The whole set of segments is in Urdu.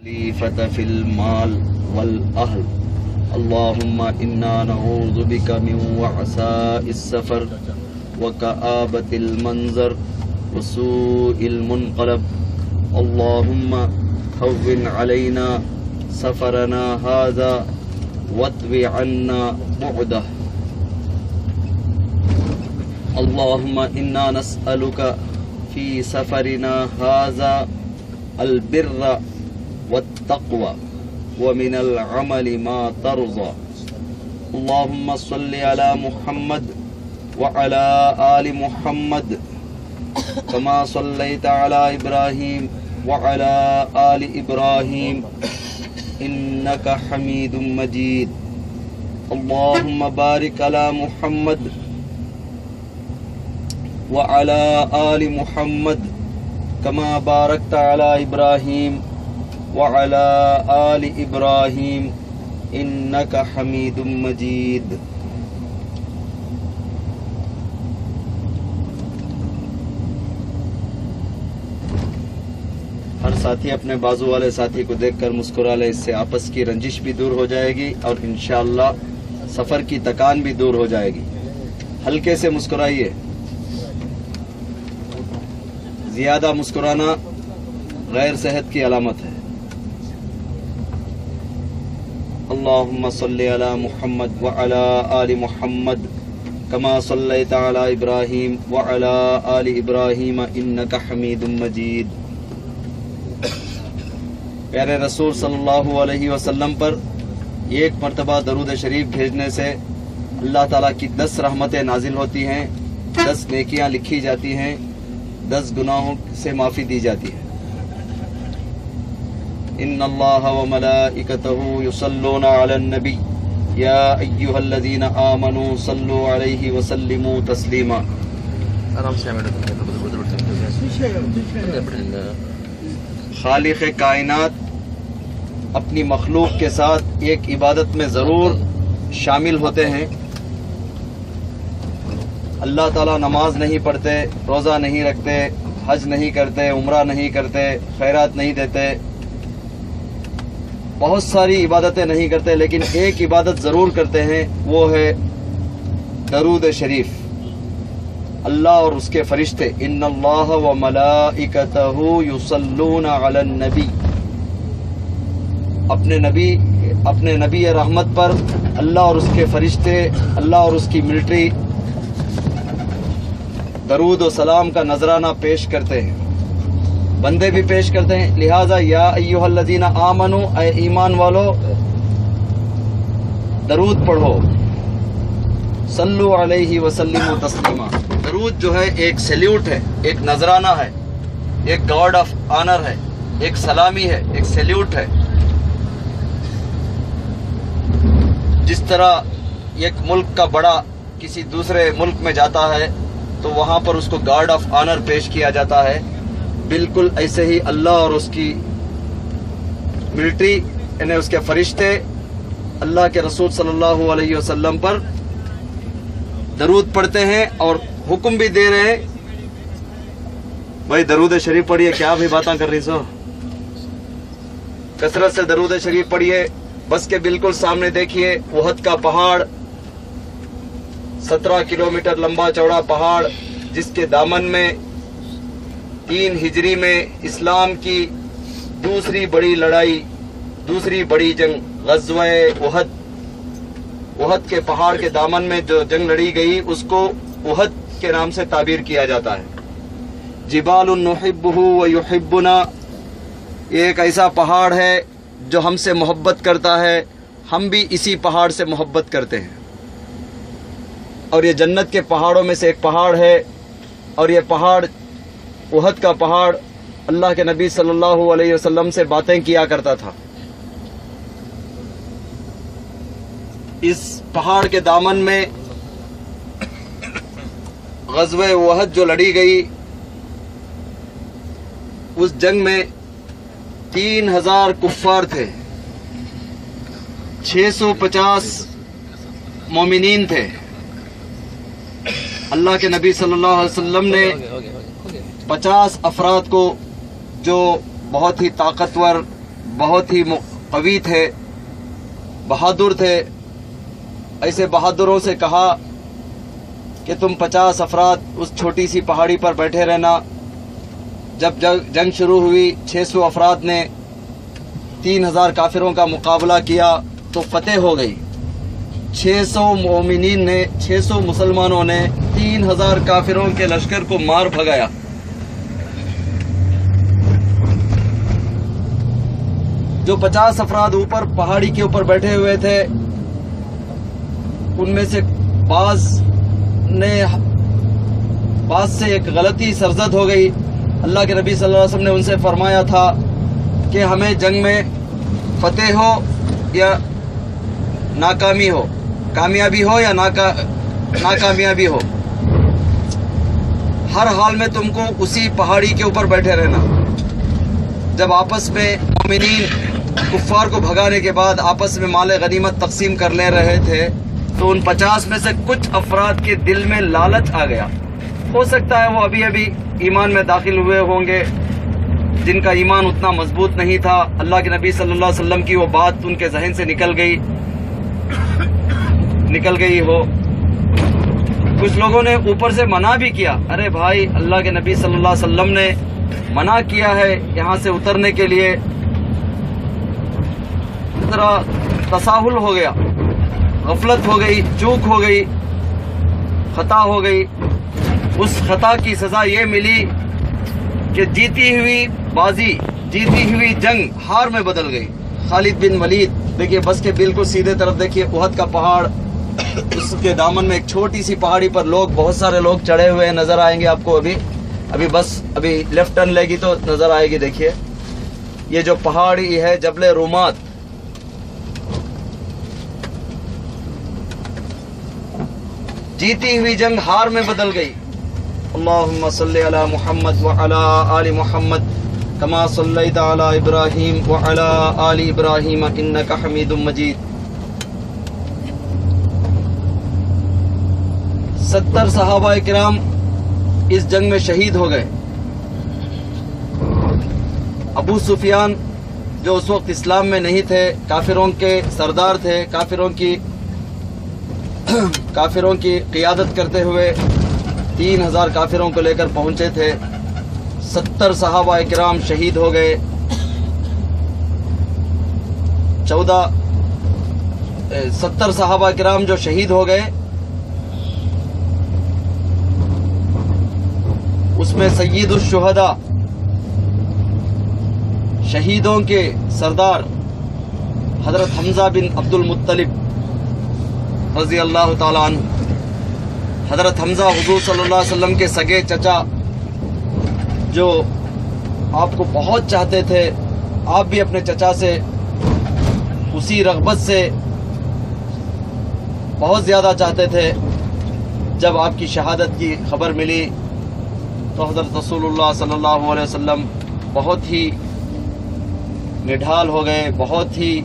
خلیفۃ فی المال والأہل اللہم انا نعوذ بک من وعثاء السفر وکآبۃ المنظر وسوء المنقلب اللہم ہون علینا سفرنا ھذا واطو عنا بعدہ اللہم انا نسألک فی سفرنا ھذا البر والتقوى ومن العمل ما ترضى اللهم صل على محمد وعلى آل محمد كما صليت على إبراهيم وعلى آل إبراهيم إنك حميد مجيد اللهم بارك على محمد وعلى آل محمد كما باركت على إبراهيم وعلى آل إبراهيم إنك حميد مجيد ہر ساتھی اپنے بازو والے ساتھی کو دیکھ کر مسکرا لے، اس سے آپس کی رنجش بھی دور ہو جائے گی اور انشاءاللہ سفر کی تکان بھی دور ہو جائے گی۔ ہلکے سے مسکرائیے، زیادہ مسکرانا غیر صحت کی علامت ہے۔ اللہم صلی علی محمد وعلی آل محمد کما صلیت علی ابراہیم وعلی آل ابراہیم انک حمید مجید۔ پیارے رسول صلی اللہ علیہ وسلم پر ایک مرتبہ درود شریف بھیجنے سے اللہ تعالیٰ کی 10 رحمتیں نازل ہوتی ہیں، 10 نیکیاں لکھی جاتی ہیں، 10 گناہوں سے معافی دی جاتی ہے۔ ان اللہ وملائکتہ یصلون علی النبی یا ایہا الذین آمنوا صلوا علیہ وسلموا تسلیما۔ خالق کائنات اپنی مخلوق کے ساتھ ایک عبادت میں ضرور شامل ہوتے ہیں۔ اللہ تعالیٰ نماز نہیں پڑھتے، روزہ نہیں رکھتے، حج نہیں کرتے، عمرہ نہیں کرتے، خیرات نہیں دیتے، بہت ساری عبادتیں نہیں کرتے، لیکن ایک عبادت ضرور کرتے ہیں، وہ ہے درود شریف۔ اللہ اور اس کے فرشتے ان اللہ وملائکتہ یصلون علی النبی، اپنے نبی رحمت پر اللہ اور اس کے فرشتے، اللہ اور اس کی ملٹری درود و سلام کا نذرانہ پیش کرتے ہیں، بندے بھی پیش کرتے ہیں۔ لہذا یا ایھا الذین آمنوا، اے ایمان والو درود پڑھو، صلو علیہ وسلموا تسلیما۔ درود جو ہے ایک سیلیوٹ ہے، ایک نذرانہ ہے، ایک گارڈ آف آنر ہے، ایک سلامی ہے، ایک سیلیوٹ ہے۔ جس طرح ایک ملک کا بڑا کسی دوسرے ملک میں جاتا ہے تو وہاں پر اس کو گارڈ آف آنر پیش کیا جاتا ہے، بالکل ایسے ہی اللہ اور اس کی ملٹری یعنی اس کے فرشتے اللہ کے رسول صلی اللہ علیہ وسلم پر درود پڑھتے ہیں اور حکم بھی دے رہے ہیں، بھائی درود شریف پڑھیے۔ کیا بھی باتاں کر رہی سو، کثرت سے درود شریف پڑھیے۔ بس کے بالکل سامنے دیکھیے احد کا پہاڑ، 17 کلومیٹر لمبا چوڑا پہاڑ، جس کے دامن میں 3 ہجری میں اسلام کی دوسری بڑی لڑائی، دوسری بڑی جنگ غزوہ احد کے پہاڑ کے دامن میں جو جنگ لڑی گئی اس کو احد کے نام سے تعبیر کیا جاتا ہے۔ جبال نحبہ ویحبنا، یہ ایک ایسا پہاڑ ہے جو ہم سے محبت کرتا ہے، ہم بھی اسی پہاڑ سے محبت کرتے ہیں، اور یہ جنت کے پہاڑوں میں سے ایک پہاڑ ہے، اور یہ پہاڑ احد کا پہاڑ اللہ کے نبی صلی اللہ علیہ وسلم سے باتیں کیا کرتا تھا۔ اس پہاڑ کے دامن میں غزوہ احد جو لڑی گئی، اس جنگ میں 3000 کفار تھے، 650 مومنین تھے۔ اللہ کے نبی صلی اللہ علیہ وسلم نے 50 افراد کو جو بہت ہی طاقتور بہت ہی قوی تھے، بہادر تھے. ایسے بہادروں سے کہا کہ تم 50 افراد اس چھوٹی سی پہاڑی پر بیٹھے رہنا. جب جنگ شروع ہوئی 600 افراد نے 3000 کافروں کا مقابلہ کیا تو فتح ہو گئی. 600 مومنین نے 600 مسلمانوں نے 3000 کافروں کے لشکر کو مار بھگایا. جو 50 افراد اوپر پہاڑی کے اوپر بیٹھے ہوئے تھے ان میں سے بعض سے ایک غلطی سرزد ہو گئی. اللہ کے نبی صلی اللہ علیہ وسلم نے ان سے فرمایا تھا کہ ہمیں جنگ میں فتح ہو یا ناکامی ہو، کامیابی ہو یا ناکامیابی ہو، ہر حال میں تم کو اسی پہاڑی کے اوپر بیٹھے رہنا. جب آپس میں مومنین کفار کو بھگانے کے بعد آپس میں مال غنیمت تقسیم کر لے رہے تھے تو ان 50 میں سے کچھ افراد کے دل میں لالچ آ گیا. ہو سکتا ہے وہ ابھی ایمان میں داخل ہوئے ہوں گے، جن کا ایمان اتنا مضبوط نہیں تھا. اللہ کے نبی صلی اللہ علیہ وسلم کی وہ بات ان کے ذہن سے نکل گئی ہو. کچھ لوگوں نے اوپر سے منع بھی کیا، ارے بھائی اللہ کے نبی صلی اللہ علیہ وسلم نے منع کیا ہے یہاں سے اترنے کے لیے. ذرا تساہل ہو گیا، غفلت ہو گئی، چوک ہو گئی، خطا ہو گئی. اس خطا کی سزا یہ ملی کہ جیتی ہوئی جنگ ہار میں بدل گئی. خالد بن ولید دیکھیے بس کے بالکل سیدھے طرف دیکھیے احد کا پہاڑ، اس کے دامن میں ایک چھوٹی سی پہاڑی پر بہت سارے لوگ چڑھے ہوئے نظر آئیں گے آپ کو. ابھی لیفٹ ٹرن لے گی تو نظر آئے گی. دیکھیے یہ جو پہاڑی ہے جبل رومات، جیتی ہوئی جنگ ہار میں بدل گئی. اللہم صلی علی محمد وعلی آل محمد کما صلیت علی ابراہیم وعلی آل ابراہیم انک حمید مجید. 70 صحابہ کرام اس جنگ میں شہید ہو گئے. ابو سفیان جو اس وقت اسلام میں نہیں تھے، کافروں کے سردار تھے، کافروں کی قیادت کرتے ہوئے 3000 کافروں کو لے کر پہنچے تھے. 70 صحابہ کرام شہید ہو گئے. 70 صحابہ کرام جو شہید ہو گئے اس میں سید الشہداء، شہیدوں کے سردار حضرت حمزہ بن عبد المطلب رضی اللہ تعالیٰ عنہ. حضرت حمزہ حضور صلی اللہ علیہ وسلم کے سگے چچا، جو آپ کو بہت چاہتے تھے. آپ بھی اپنے چچا سے اسی رغبت سے بہت زیادہ چاہتے تھے. جب آپ کی شہادت کی خبر ملی تو حضرت رسول اللہ صلی اللہ علیہ وسلم بہت ہی نڈھال ہو گئے، بہت ہی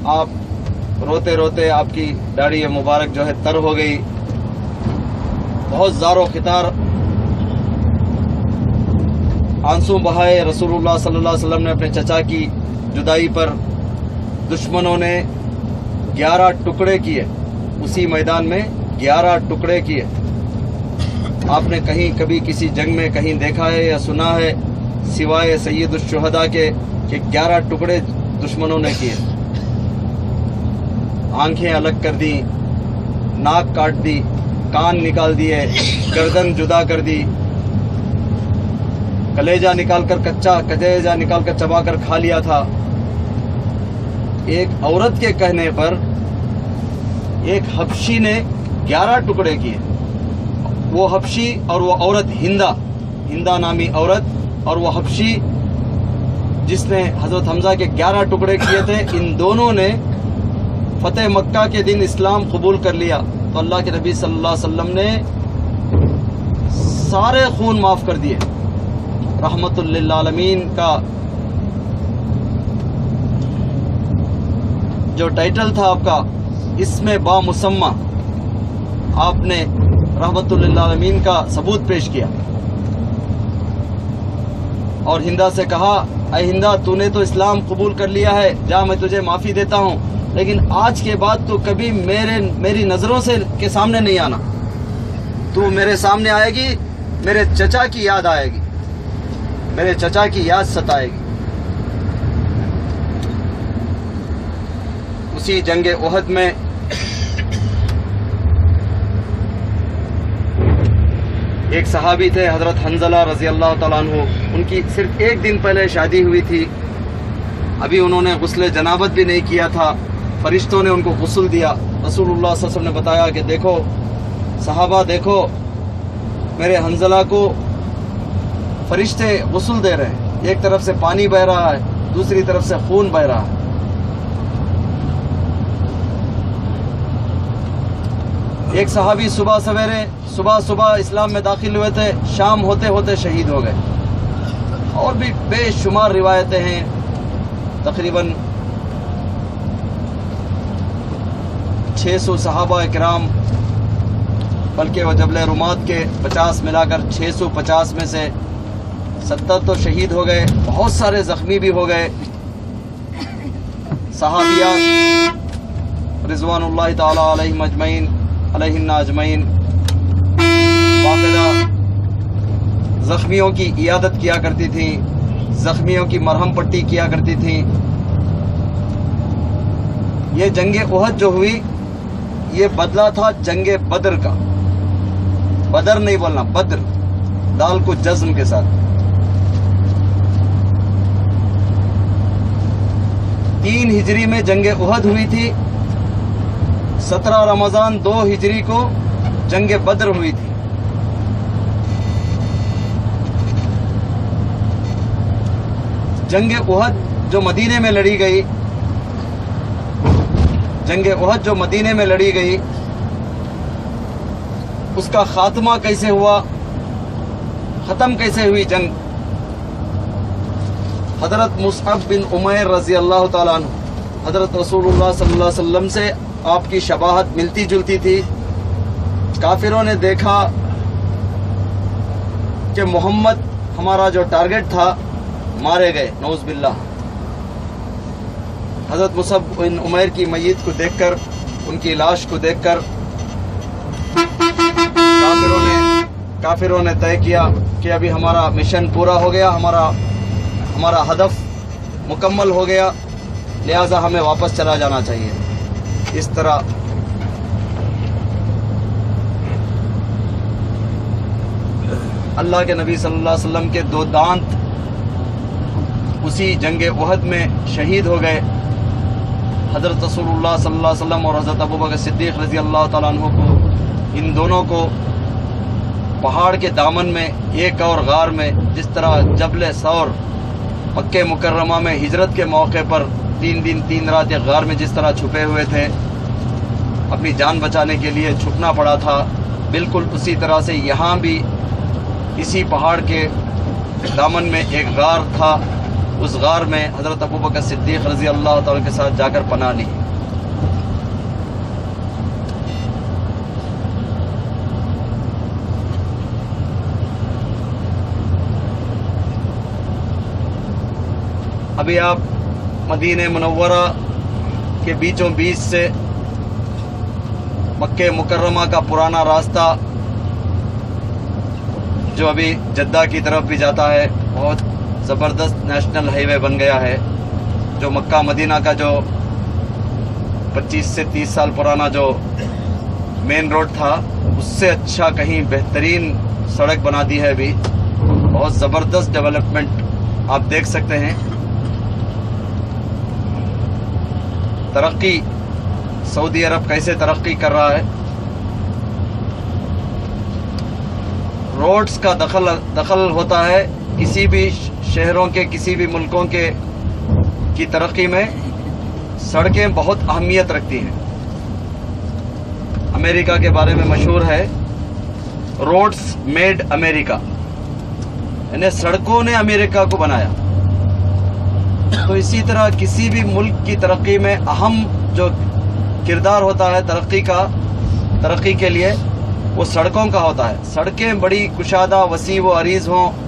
آپ روتے روتے آپ کی داڑھی مبارک جو ہے تر ہو گئی. بہت زار و خطار آنسو بہائے. رسول اللہ صلی اللہ علیہ وسلم نے اپنے چچا کی جدائی پر دشمنوں نے 11 ٹکڑے کیے. اسی میدان میں 11 ٹکڑے کیے. آپ نے کبھی کسی جنگ میں کہیں دیکھا ہے یا سنا ہے سوائے سید الشہداء کے کہ 11 ٹکڑے دشمنوں نے کیے؟ آنکھیں الگ کر دی، ناک کاٹ دی، کان نکال دیے، گردن جدا کر دی، کلیجہ نکال کر چبا کر کھا لیا تھا. ایک عورت کے کہنے پر ایک حبشی نے 11 ٹکڑے کیے. وہ حبشی اور وہ عورت ہندہ نامی عورت اور وہ حبشی جس نے حضرت حمزہ کے 11 ٹکڑے کیے تھے، ان دونوں نے فتح مکہ کے دن اسلام قبول کر لیا. تو اللہ کے نبی صلی اللہ علیہ وسلم نے سارے خون معاف کر دیے. رحمت للعالمین کا جو ٹائٹل تھا آپ کا، اس میں بامسمہ آپ نے رحمت للعالمین کا ثبوت پیش کیا. اور ہندا سے کہا اے ہندا تو نے تو اسلام قبول کر لیا ہے، جا میں تجھے معافی دیتا ہوں، لیکن آج کے بعد تو کبھی میری نظروں سے کے سامنے نہیں آنا، تو میرے سامنے آئے گی میرے چچا کی یاد آئے گی، میرے چچا کی یاد ستائے گی۔ اسی جنگ احد میں ایک صحابی تھے حضرت حنظلہ رضی اللہ تعالیٰ عنہ، ان کی صرف ایک دن پہلے شادی ہوئی تھی، ابھی انہوں نے غسل جنابت بھی نہیں کیا تھا، فرشتوں نے ان کو غسل دیا۔ رسول اللہ صلی اللہ علیہ وسلم نے بتایا کہ دیکھو صحابہ، دیکھو میرے حنظلہ کو فرشتے غسل دے رہے ہیں، ایک طرف سے پانی بہ رہا ہے، دوسری طرف سے خون بہ رہا ہے۔ ایک صحابی صبح اسلام میں داخل ہوئے تھے، شام ہوتے ہوتے شہید ہو گئے۔ اور بھی بے شمار روایتیں ہیں، تقریباً 600 صحابہ کرام، بلکہ وہ جبل رمات کے 50 ملا کر 650 میں سے 70 تو شہید ہو گئے، بہت سارے زخمی بھی ہو گئے۔ صحابیات رضوان اللہ تعالی علیہم اجمعین علیہن اجمعین باقاعدہ زخمیوں کی عیادت کیا کرتی تھیں، زخمیوں کی مرہم پٹی کیا کرتی تھیں۔ یہ جنگ احد جو ہوئی یہ بدلہ تھا جنگ بدر کا، بدر نہیں بولنا، بدر، دال کو جزم کے ساتھ۔ 3 ہجری میں جنگ احد ہوئی تھی، 17 رمضان 2 ہجری کو جنگ بدر ہوئی تھی۔ جنگ احد جو مدینے میں لڑی گئی، جنگ احد جو مدینے میں لڑی گئی، اس کا خاتمہ کیسے ہوا، ختم کیسے ہوئی جنگ؟ حضرت مصعب بن عمیر رضی اللہ تعالیٰ عنہ، حضرت رسول اللہ صلی اللہ علیہ وسلم سے آپ کی شباہت ملتی جلتی تھی۔ کافروں نے دیکھا کہ محمد ہمارا جو ٹارگٹ تھا مارے گئے، نعوذ باللہ۔ حضرت مصعب بن عمیر کی میت کو دیکھ کر، ان کی لاش کو دیکھ کر کافروں نے طے کیا کہ ابھی ہمارا مشن پورا ہو گیا، ہمارا ہدف مکمل ہو گیا، لہذا ہمیں واپس چلا جانا چاہیے۔ اس طرح اللہ کے نبی صلی اللہ علیہ وسلم کے 2 دانت اسی جنگ احد میں شہید ہو گئے۔ حضرت رسول اللہ صلی اللہ علیہ وسلم اور حضرت ابوبکر صدیق رضی اللہ تعالیٰ عنہ کو، ان دونوں کو پہاڑ کے دامن میں ایک اور غار میں، جس طرح جبل ثور مکہ مکرمہ میں ہجرت کے موقع پر 3 دن 3 رات ایک غار میں جس طرح چھپے ہوئے تھے، اپنی جان بچانے کے لیے چھپنا پڑا تھا، بالکل اسی طرح سے یہاں بھی اسی پہاڑ کے دامن میں ایک غار تھا، اس غار میں حضرت ابوبکر صدیق رضی اللہ تعالیٰ کے ساتھ جا کر پناہ لی۔ ابھی آپ مدینہ منورہ کے بیچوں بیچ سے مکہ مکرمہ کا پرانا راستہ جو ابھی جدہ کی طرف بھی جاتا ہے، بہت زبردست نیشنل ہائی وے بن گیا ہے، جو مکہ مدینہ کا جو 25 سے 30 سال پرانا جو مین روڈ تھا، اس سے اچھا کہیں بہترین سڑک بنا دی ہے ابھی، بہت زبردست ڈیولپمنٹ آپ دیکھ سکتے ہیں۔ ترقی، سعودی عرب کیسے ترقی کر رہا ہے۔ روڈز کا دخل ہوتا ہے کسی بھی شہروں کے، کسی بھی ملکوں کی ترقی میں، سڑکیں بہت اہمیت رکھتی ہیں۔ امریکہ کے بارے میں مشہور ہے، روڈز میڈ امریکہ، یعنی سڑکوں نے امریکہ کو بنایا۔ تو اسی طرح کسی بھی ملک کی ترقی میں اہم جو کردار ہوتا ہے ترقی کے لیے، وہ سڑکوں کا ہوتا ہے۔ سڑکیں بڑی کشادہ، وسیع و عریض ہوں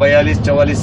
42-44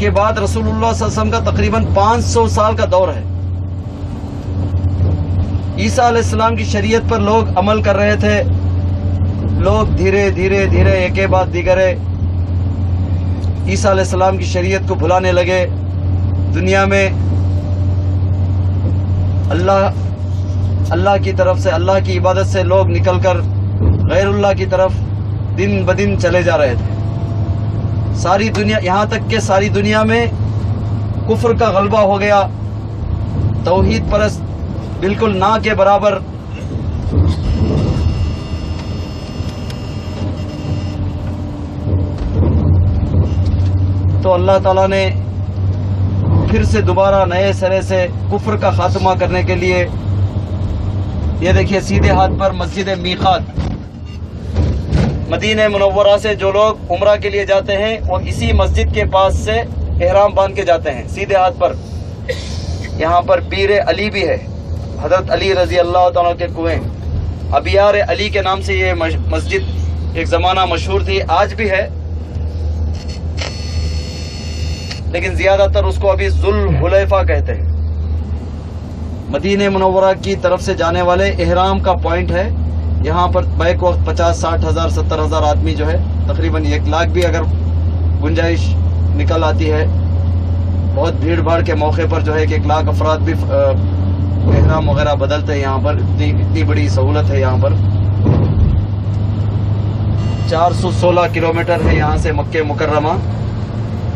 کے بعد رسول اللہ صلی اللہ علیہ وسلم کا تقریباً 500 سال کا دور ہے. عیسیٰ علیہ السلام کی شریعت پر لوگ عمل کر رہے تھے. لوگ دھیرے دھیرے دھیرے ایک کے بعد دیگرے عیسیٰ علیہ السلام کی شریعت کو بھلانے لگے. دنیا میں اللہ کی طرف سے، اللہ کی عبادت سے لوگ نکل کر غیر اللہ کی طرف دن بدن چلے جا رہے تھے. ساری دنیا، یہاں تک کہ ساری دنیا میں کفر کا غلبہ ہو گیا. توحید پرست بالکل نہ کے برابر تو اللہ تعالیٰ نے پھر سے دوبارہ نئے سرے سے کفر کا خاتمہ کرنے کے لیے، یہ دیکھیے سیدھے ہاتھ پر مسجد میقات، مدینہ منورہ سے جو لوگ عمرہ کے لیے جاتے ہیں وہ اسی مسجد کے پاس سے احرام باندھ کے جاتے ہیں. سیدھے ہاتھ پر یہاں پر پیر علی بھی ہے، حضرت علی رضی اللہ تعالیٰ کے کنویں. ابیار علی کے نام سے یہ مسجد ایک زمانہ مشہور تھی، آج بھی ہے، لیکن زیادہ تر اس کو ابھی ذوالحلیفہ کہتے ہیں. مدینہ منورہ کی طرف سے جانے والے احرام کا پوائنٹ ہے. یہاں پر بیک وقت 50-60 ہزار 70 ہزار آدمی جو ہے، تقریباً 1 لاکھ بھی اگر گنجائش نکل آتی ہے. بہت بھیڑ بھاڑ کے موقع پر جو ہے کہ 1 لاکھ افراد بھی احرام وغیرہ بدلتے ہیں. یہاں پر اتنی بڑی سہولت ہے. یہاں پر 416 کلومیٹر ہے یہاں سے مکہ مکرمہ،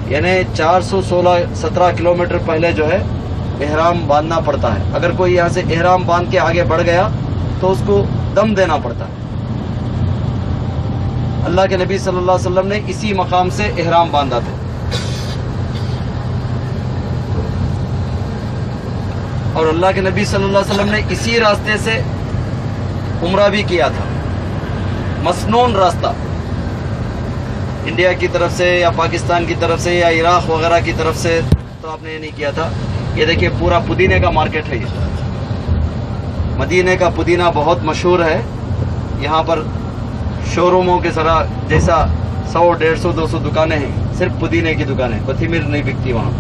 یعنی 417 کلومیٹر پہلے جو ہے احرام باندھنا پڑتا ہے. اگر کوئی یہاں سے احرام باندھ کے آگے بڑھ گیا تو اس کو دم دینا پڑتا ہے. اللہ کے نبی صلی اللہ علیہ وسلم نے اسی مقام سے احرام باندھا تھا. اور اللہ کے نبی صلی اللہ علیہ وسلم نے اسی راستے سے عمرہ بھی کیا تھا. مسنون راستہ، انڈیا کی طرف سے یا پاکستان کی طرف سے یا عراق وغیرہ کی طرف سے تو آپ نے یہ نہیں کیا تھا. یہ دیکھیے پورا پودینے کا مارکیٹ ہے. یہ مدینہ کا پودینہ بہت مشہور ہے. یہاں پر شو روموں کے طرح جیسا 100 150 200 دکانیں ہیں، صرف پودینے کی دکانیں، کوتھمیر نہیں بکتی وہاں.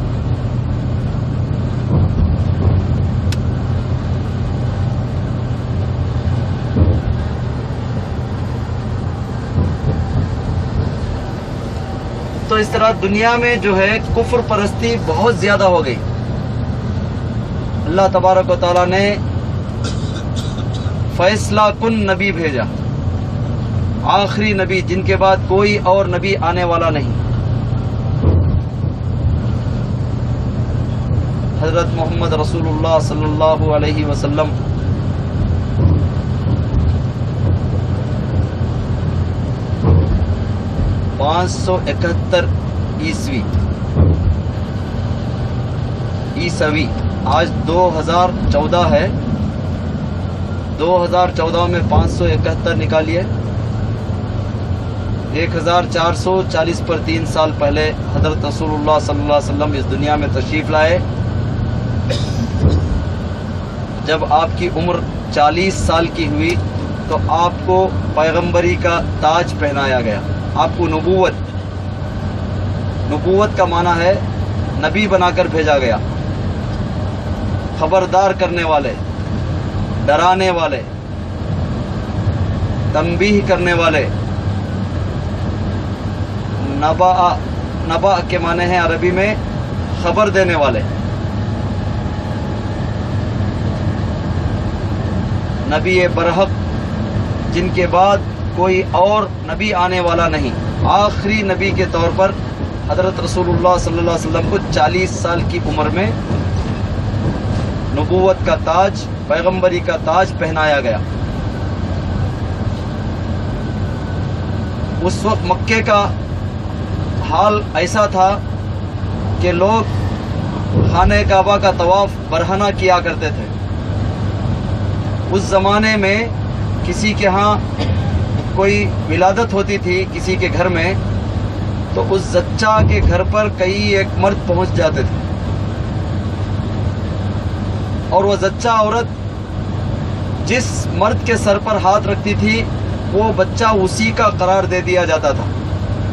تو اس طرح دنیا میں جو ہے کفر پرستی بہت زیادہ ہو گئی. اللہ تبارک و تعالیٰ نے فیصلہ کن نبی بھیجا، آخری نبی جن کے بعد کوئی اور نبی آنے والا نہیں. حضرت محمد رسول اللہ صلی اللہ علیہ وسلم عیسوی آج 2014 ہے. 2014 میں 571 نکالیے، 1440 پر 3 سال پہلے حضرت رسول اللہ صلی اللہ علیہ وسلم اس دنیا میں تشریف لائے. جب آپ کی عمر 40 سال کی ہوئی تو آپ کو پیغمبری کا تاج پہنایا گیا. آپ کو نبوت کا معنی ہے نبی بنا کر بھیجا گیا. خبردار کرنے والے، ڈرانے والے، تنبیہ کرنے والے. نبا کے معنی ہے عربی میں خبر دینے والے. نبی برحق جن کے بعد کوئی اور نبی آنے والا نہیں. آخری نبی کے طور پر حضرت رسول اللہ صلی اللہ علیہ وسلم کو 40 سال کی عمر میں نبوت کا تاج، پیغمبری کا تاج پہنایا گیا. اس وقت مکے کا حال ایسا تھا کہ لوگ خانہ کعبہ کا طواف برہنہ کیا کرتے تھے. اس زمانے میں کسی کے ہاں کوئی ولادت ہوتی تھی کسی کے گھر میں تو اس زچہ کے گھر پر کئی ایک مرد پہنچ جاتے تھے اور وہ زچہ عورت جس مرد کے سر پر ہاتھ رکھتی تھی وہ بچہ اسی کا قرار دے دیا جاتا تھا.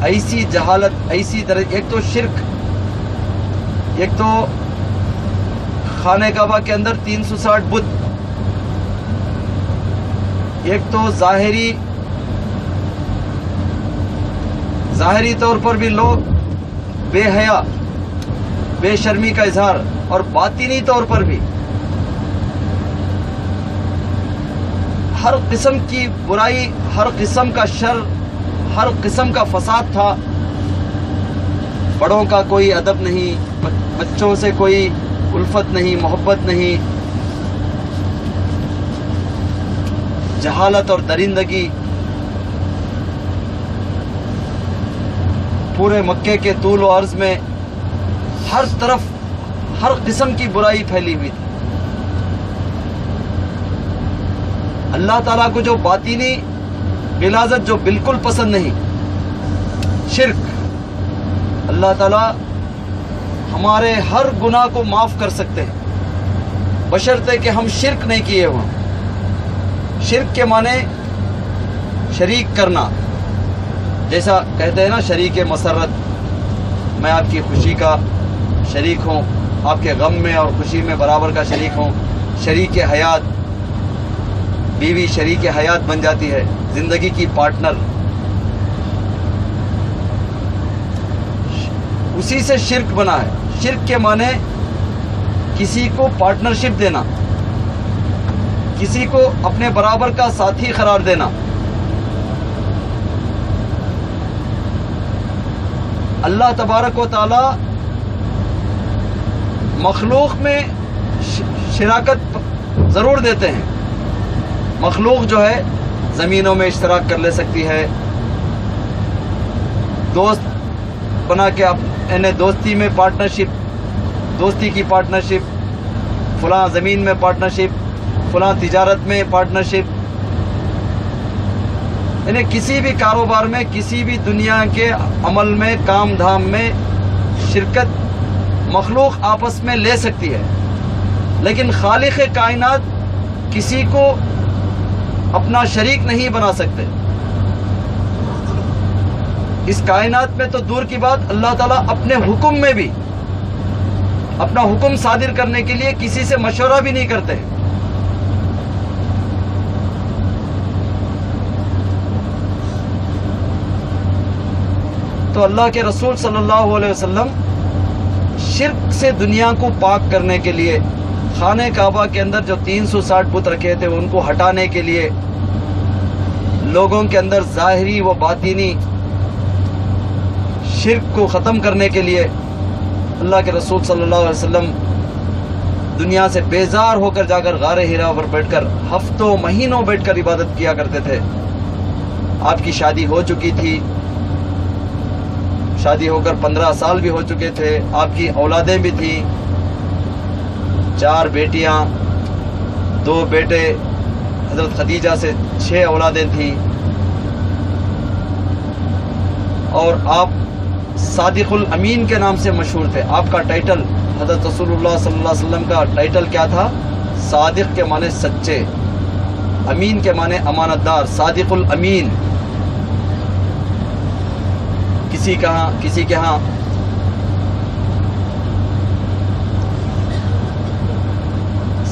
ایسی جہالت، ایسی طرح، ایک تو شرک ایک تو خانہ کعبہ کے اندر 360 بت، ایک تو ظاہری طور پر بھی لوگ بے حیا بے شرمی کا اظہار، اور باطنی طور پر بھی ہر قسم کی برائی، ہر قسم کا شر، ہر قسم کا فساد تھا۔ بڑوں کا کوئی ادب نہیں، بچوں سے کوئی الفت نہیں، محبت نہیں، جہالت اور درندگی پورے مکے کے طول و عرض میں ہر طرف ہر قسم کی برائی پھیلی ہوئی تھی۔ اللہ تعالیٰ کو جو باطنی غلاظت جو بالکل پسند نہیں، شرک، اللہ تعالیٰ ہمارے ہر گناہ کو معاف کر سکتے ہیں بشرطے کہ ہم شرک نہیں کیے ہوں۔ شرک کے معنی شریک کرنا، جیسا کہتے ہیں نا شریک مسرت، میں آپ کی خوشی کا شریک ہوں، آپ کے غم میں اور خوشی میں برابر کا شریک ہوں۔ شریک حیات، بیوی شریک حیات بن جاتی ہے، زندگی کی پارٹنر، اسی سے شرک بنا ہے۔ شرک کے معنی کسی کو پارٹنرشپ دینا، کسی کو اپنے برابر کا ساتھی قرار دینا۔ اللہ تبارک و تعالی مخلوق میں شراکت ضرور دیتے ہیں۔ مخلوق جو ہے زمینوں میں اشتراک کر لے سکتی ہے، دوست بنا کے انہیں دوستی میں پارٹنرشپ، دوستی کی پارٹنرشپ، فلاں زمین میں پارٹنرشپ، فلاں تجارت میں پارٹنرشپ، انہیں کسی بھی کاروبار میں، کسی بھی دنیا کے عمل میں، کام دھام میں شرکت مخلوق آپس میں لے سکتی ہے، لیکن خالق کائنات کسی کو اپنا شریک نہیں بنا سکتے۔ اس کائنات میں تو دور کی بات، اللہ تعالیٰ اپنے حکم میں بھی اپنا حکم صادر کرنے کے لیے کسی سے مشورہ بھی نہیں کرتے۔ تو اللہ کے رسول صلی اللہ علیہ وسلم شرک سے دنیا کو پاک کرنے کے لیے خانہ کعبہ کے اندر جو 360 بت رکھے تھے ان کو ہٹانے کے لیے، لوگوں کے اندر ظاہری و باطنی شرک کو ختم کرنے کے لیے اللہ کے رسول صلی اللہ علیہ وسلم دنیا سے بیزار ہو کر جا کر غار حرا پر بیٹھ کر ہفتوں مہینوں بیٹھ کر عبادت کیا کرتے تھے۔ آپ کی شادی ہو چکی تھی، شادی ہو کر 15 سال بھی ہو چکے تھے، آپ کی اولادیں بھی تھیں، 4 بیٹیاں، 2 بیٹے، حضرت خدیجہ سے 6 اولادیں تھیں، اور آپ صادق الامین کے نام سے مشہور تھے۔ آپ کا ٹائٹل، حضرت رسول اللہ صلی اللہ علیہ وسلم کا ٹائٹل کیا تھا؟ صادق کے معنی سچے، امین کے معنی امانت دار، صادق الامین۔ کسی کے ہاں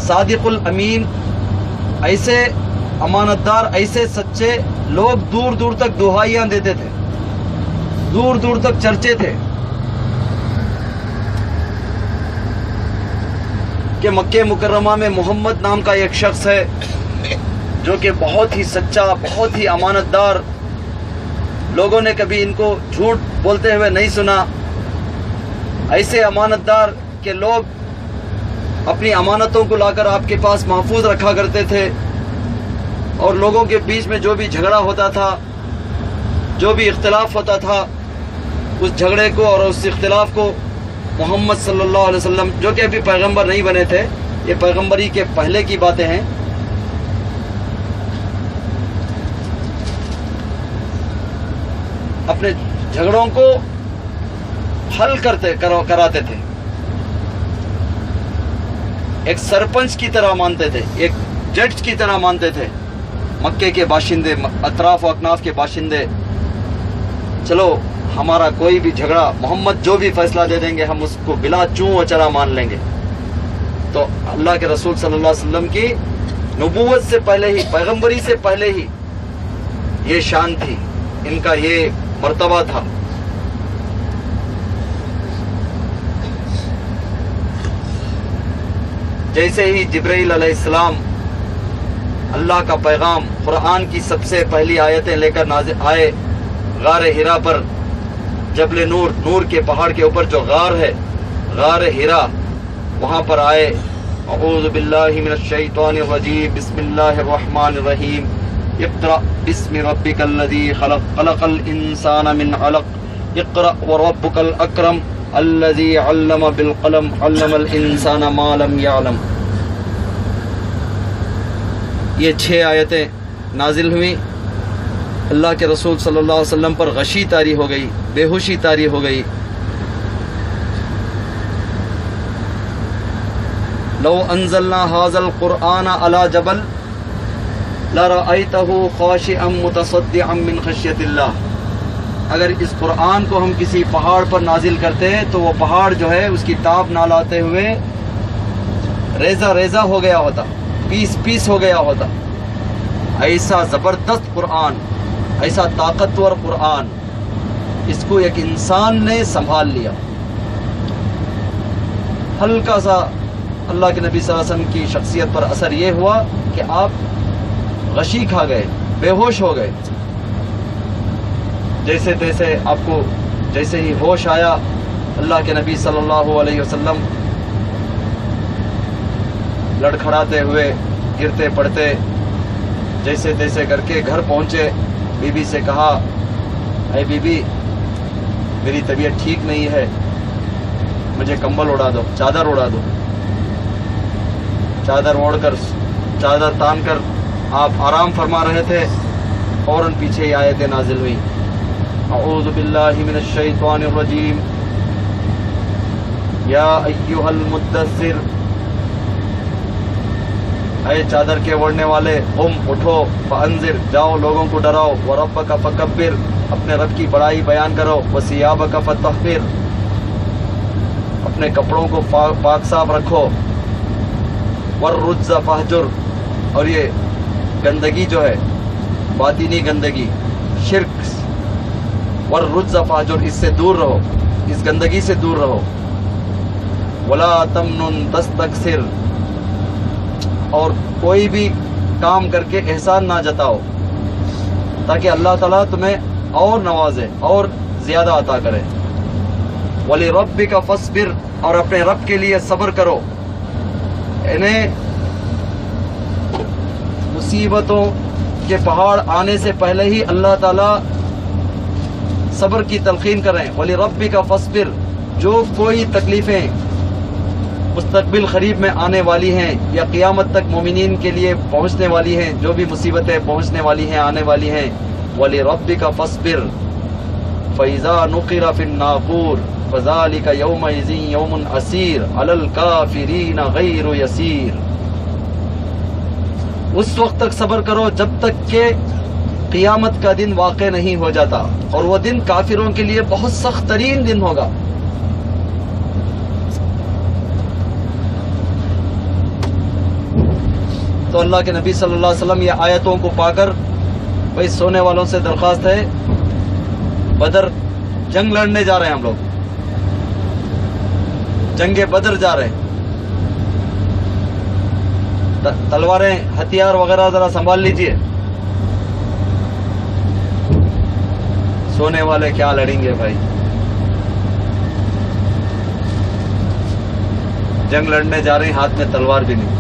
صادق الامین، ایسے امانت دار، ایسے سچے لوگ دور دور تک دہائیاں دیتے تھے، دور دور تک چرچے تھے کہ مکہ مکرمہ میں محمد نام کا ایک شخص ہے جو کہ بہت ہی سچا، بہت ہی امانت دار، لوگوں نے کبھی ان کو جھوٹ بولتے ہوئے نہیں سنا۔ ایسے امانت دار کہ لوگ اپنی امانتوں کو لا کر آپ کے پاس محفوظ رکھا کرتے تھے، اور لوگوں کے بیچ میں جو بھی جھگڑا ہوتا تھا، جو بھی اختلاف ہوتا تھا، اس جھگڑے کو اور اس اختلاف کو محمد صلی اللہ علیہ وسلم، جو کہ ابھی پیغمبر نہیں بنے تھے، یہ پیغمبری کے پہلے کی باتیں ہیں، اپنے جھگڑوں کو حل کراتے تھے، ایک سرپنچ کی طرح مانتے تھے، ایک جج کی طرح مانتے تھے مکے کے باشندے، اطراف و اکناف کے باشندے۔ چلو ہمارا کوئی بھی جھگڑا محمد جو بھی فیصلہ دے دیں گے ہم اس کو بلا چوں و چرا مان لیں گے. تو اللہ کے رسول صلی اللہ علیہ وسلم کی نبوت سے پہلے ہی، پیغمبری سے پہلے ہی یہ شان تھی، ان کا یہ مرتبہ تھا. جیسے ہی جبرائیل علیہ السلام اللہ کا پیغام قرآن کی سب سے پہلی آیتیں لے کر نازل آئے غار ہرا پر، جبل نور، نور کے پہاڑ کے اوپر جو غار ہے، غار ہرا، وہاں پر آئے. اعوذ باللہ من الشیطان الرجیم، بسم اللہ الرحمن الرحیم، اقرأ بسم ربک الذی خلق، خلق الانسان من علق، اقرأ وربک الاکرم الذی علم بالقلم، علم الانسان ما لم یعلم. یہ 6 آیتیں نازل ہوئیں. اللہ کے رسول صلی اللہ علیہ وسلم پر غشی طاری ہو گئی، بے ہوشی طاری ہو گئی. لو انزلنا هذا القرآن على جبل لرأيته خاشعا متصدعا من خشية اللہ. اگر اس قرآن کو ہم کسی پہاڑ پر نازل کرتے تو وہ پہاڑ جو ہے اس کی تاب نہ لاتے ہوئے ریزہ ریزہ ہو گیا ہوتا، پیس پیس ہو گیا ہوتا. ایسا زبردست قرآن، ایسا طاقتور قرآن، اس کو ایک انسان نے سنبھال لیا. ہلکا سا اللہ کے نبی صلی اللہ علیہ وسلم کی شخصیت پر اثر یہ ہوا کہ آپ غشی کھا گئے، بے ہوش ہو گئے. جیسے تیسے آپ کو جیسے ہی ہوش آیا، اللہ کے نبی صلی اللہ علیہ وسلم لڑکھڑاتے ہوئے، گرتے پڑتے، جیسے تیسے کر کے گھر پہنچے. بی بی سے کہا، اے بی بی میری طبیعت ٹھیک نہیں ہے، مجھے کمبل اڑا دو، چادر اڑا دو. چادر اوڑھ کر، چادر تان کر آپ آرام فرما رہے تھے، فوراً پیچھے ہی آیتیں نازل ہوئی. اعوذ باللہ من الشیطان الرجیم، یا ایھا المدثر، اے چادر کے اوڑھنے والے، قم اٹھو، فانذر جاؤ لوگوں کو ڈراؤ، وربک فکبر اپنے رب کی بڑائی بیان کرو، وثیابک فطہر اپنے کپڑوں کو پاک صاف رکھو، والرجز فہجر اور یہ گندگی جو ہے باطنی گندگی، شرک، والرجز فہجر اس سے دور رہو، اس گندگی سے دور رہو. ولا تمنن تستکثر اور کوئی بھی کام کر کے احسان نہ جتاؤ تاکہ اللہ تعالیٰ تمہیں اور نوازے اور زیادہ عطا کرے. وَلِرَبِّكَ فَاصْبِرْ اور اپنے رب کے لیے صبر کرو. انہیں مصیبتوں کے پہاڑ آنے سے پہلے ہی اللہ تعالیٰ صبر کی تلقین کریں. وَلِرَبِّكَ فَاصْبِرْ جو کوئی تکلیفیں مستقبل قریب میں آنے والی ہیں یا قیامت تک مومنین کے لیے پہنچنے والی ہیں، جو بھی مصیبتیں پہنچنے والی ہیں، آنے والی ہیں، وَلِرَبِّكَ فَاصْبِرْ فَإِذَا نُقِرَ فِي النَّاقُورِ فَذَلِكَ يَوْمَئِذٍ يَوْمٌ عَسِيرٌ عَلَى الْكَافِرِينَ غَيْرُ يَسِيرٌ. اس وقت تک صبر کرو جب تک کہ قیامت کا دن واقع نہیں ہو جاتا، اور وہ دن کافروں کے لیے بہت سخت ترین دن ہوگا. تو اللہ کے نبی صلی اللہ علیہ وسلم یہ آیتوں کو پا کر بھائی سونے والوں سے درخواست ہے، بدر جنگ لڑنے جا رہے ہیں، ہم لوگ جنگ بدر جا رہے ہیں، تلواریں ہتھیار وغیرہ ذرا سنبھال لیجئے. سونے والے کیا لڑیں گے بھائی، جنگ لڑنے جا رہے ہیں، ہاتھ میں تلوار بھی نہیں،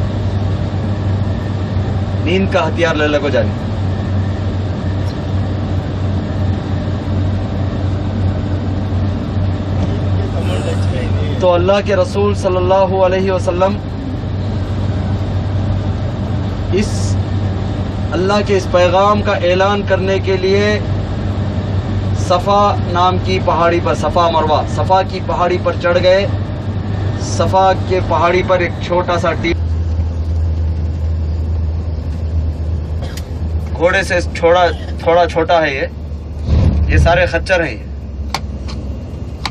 نیند کا ہتھیار لے لے کو جا رہی. تو اللہ کے رسول صلی اللہ علیہ وسلم اس اللہ کے اس پیغام کا اعلان کرنے کے لیے صفا نام کی پہاڑی پر، صفا مروہ، صفا کی پہاڑی پر چڑھ گئے. صفا کے پہاڑی پر ایک چھوٹا سا گھوڑے سے تھوڑا چھوٹا ہے، یہ سارے خچر ہیں.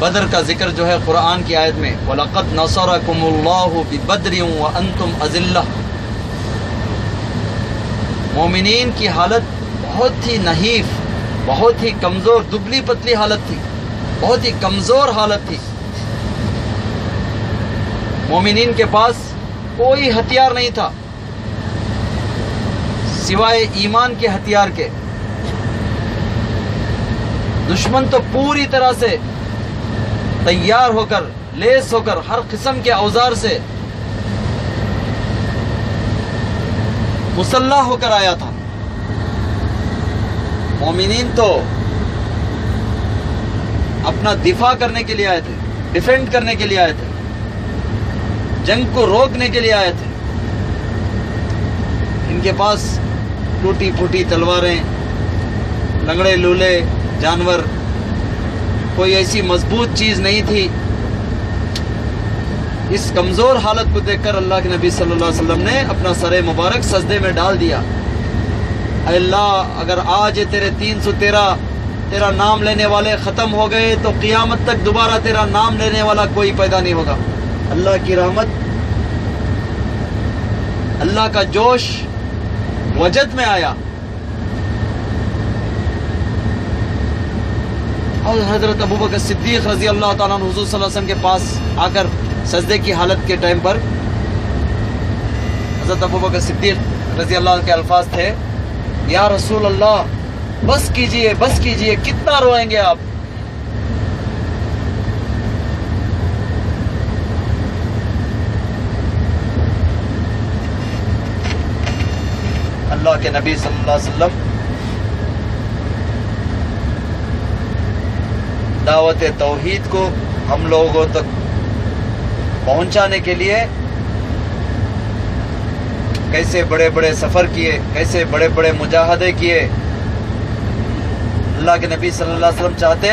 بدر کا ذکر جو ہے قرآن کی آیت میں وَلَقَدْ نَصَرَكُمُ اللَّهُ بِبَدْرٍ وَأَنْتُمْ أَذِلَّةٌ، مومنین کی حالت بہت ہی نحیف، بہت ہی کمزور، دبلی پتلی حالت تھی، بہت ہی کمزور حالت تھی. مومنین کے پاس کوئی ہتھیار نہیں تھا سوائے ایمان کے ہتھیار کے. دشمن تو پوری طرح سے تیار ہو کر، لیس ہو کر، ہر قسم کے اوزار سے مسلح ہو کر آیا تھا. مومنین تو اپنا دفاع کرنے کے لیے آئے تھے، ڈیفینڈ کرنے کے لیے آئے تھے، جنگ کو روکنے کے لیے آئے تھے. ان کے پاس ٹوٹی پھوٹی تلواریں، لنگڑے لولے جانور، کوئی ایسی مضبوط چیز نہیں تھی. اس کمزور حالت کو دیکھ کر اللہ کے نبی صلی اللہ علیہ وسلم نے اپنا سر مبارک سجدے میں ڈال دیا. اے اللہ، اگر آج تیرے 313 تیرا نام لینے والے ختم ہو گئے تو قیامت تک دوبارہ تیرا نام لینے والا کوئی پیدا نہیں ہوگا. اللہ کی رحمت، اللہ کا جوش وجد میں آیا اور حضرت ابوبکر صدیق رضی اللہ تعالیٰ عنہ حضور صلی اللہ علیہ وسلم کے پاس آ کر سجدے کی حالت کے ٹائم پر حضرت ابوبکر صدیق رضی اللہ عنہ کے الفاظ تھے، یا رسول اللہ بس کیجئے، بس کیجئے، کتنا روئیں گے آپ؟ اللہ کے نبی صلی اللہ علیہ وسلم دعوت توحید کو ہم لوگوں تک پہنچانے کے لیے کیسے بڑے بڑے سفر کیے، کیسے بڑے بڑے مجاہدے کیے. اللہ کے نبی صلی اللہ علیہ وسلم چاہتے